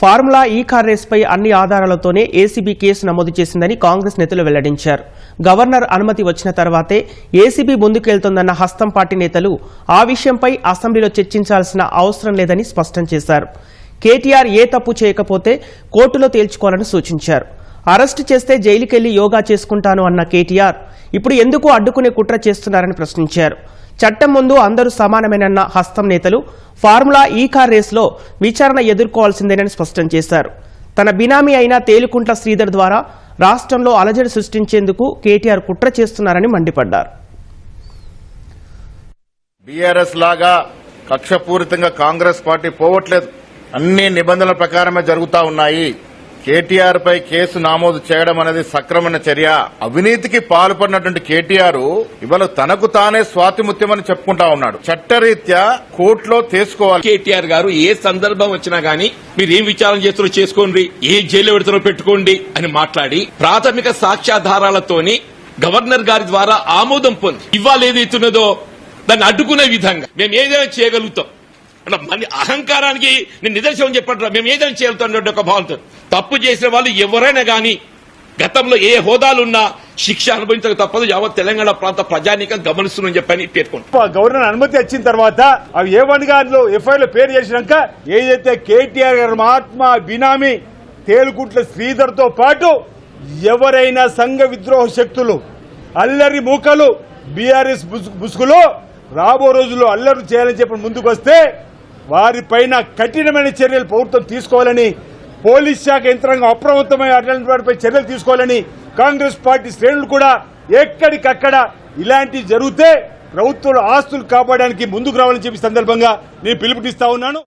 Formula ఈ car రేసుపై అన్ని ఆధారాలతోనే ACB case నమోదు చేసిందని కాంగ్రెస్ నేతలు వెల్లడించారు. గవర్నర్ అనుమతి వచ్చిన తర్వాతే ఏసీబీ ముందుకెళ్తోందన్న హస్తం పార్టీ నేతలు ఆ విషయంపై అసెంబ్లీలో చర్చించాల్సిన అవసరం లేదని స్పష్టం చేశారు. కేటీఆర్ ఏ తప్పు చేయకపోతే కోర్టులో తేల్చుకోవాలని సూచించారు. అరెస్టు చేస్తే జైలుకెళ్లి యోగా చేసుకుంటాను అన్న కేటీఆర్ ఇప్పుడు ఎందుకు అడ్డుకునే కుట్ర చేస్తున్నారని ప్రశ్నించారు. చట్టం ముందు అందరూ సమానమేనన్న హస్తం నేతలు ఫార్ములా ఈ కార్ రేసులో విచారణ ఎదుర్కోవాల్సిందేనని స్పష్టం చేశారు. తన బినామీ అయిన తేలుకుంట్ల శ్రీధర్ ద్వారా రాష్ట్రంలో అలజడి సృష్టించేందుకు కేటీఆర్ కుట్ర చేస్తున్నారని మండిపడ్డారు. బీఆర్ఎస్ లాగా కక్షపూరితంగా కాంగ్రెస్ పార్టీ పోవట్లేదు. అన్ని నిబంధనల ప్రకారమే జరుగుతా ఉన్నాయి. కేటీఆర్ పై కేసు నమోదు చేయడం అనేది సక్రమమైన చర్య. అవినీతికి పాల్పడినటువంటి కేటీఆర్ ఇవాళ తనకు తానే స్వాతిముత్యమని చెప్పుకుంటా ఉన్నాడు. చట్టరీత్యా కోర్టులో తీసుకోవాలి. కేటీఆర్ గారు ఏ సందర్భం వచ్చినా గానీ మీరు ఏం విచారణ చేస్తారో చేసుకోండి, ఏ జైల్లో పెడతారో పెట్టుకోండి అని మాట్లాడి ప్రాథమిక సాక్ష్యాధారాలతోని గవర్నర్ గారి ద్వారా ఆమోదం పొంది ఇవాళ ఏదైతున్నదో దాన్ని అడ్డుకునే విధంగా మేము ఏదైనా చేయగలుగుతాం అంటే మన అహంకారానికి నేను నిదర్శనం చెప్పండి. మేము ఏదైనా చేయగలుగుతాం ఒక భావంతో. తప్పు చేసిన వాళ్ళు ఎవరైనా గానీ గతంలో ఏ హోదాలున్నా శిక్ష అనుభవించక తప్పదు. యావత్ తెలంగాణ ప్రాంత ప్రజానీకం గమనిస్తుందని చెప్పని పేర్కొంటారు. గవర్నర్ అనుమతి వచ్చిన తర్వాత అవి ఏ1 గారిలో ఎఫ్ఐఆర్ లో పేరు చేసినాక ఏదైతే కేటీఆర్ గారు మహాత్మా బినామీ తేలుకుంట్ల శ్రీధర్ తో పాటు ఎవరైనా సంఘ విద్రోహ శక్తులు అల్లరి మూకలు బీఆర్ఎస్ ముసుగులో రాబో రోజుల్లో అల్లరి చేయాలని చెప్పి ముందుకు వస్తే వారిపైన కఠినమైన చర్యలు ప్రభుత్వం తీసుకోవాలని, పోలీస్ శాఖ యంత్రాంగం అప్రమత్తమై అటువంటి వారిపై చర్యలు తీసుకోవాలని కాంగ్రెస్ పార్టీ శ్రేణులు కూడా ఎక్కడికక్కడ ఇలాంటివి జరిగితే ప్రభుత్వం ఆస్తులు కాపాడడానికి ముందుకు రావాలని చెప్పి సందర్భంగా నేను పిలుపునిస్తా ఉన్నాను.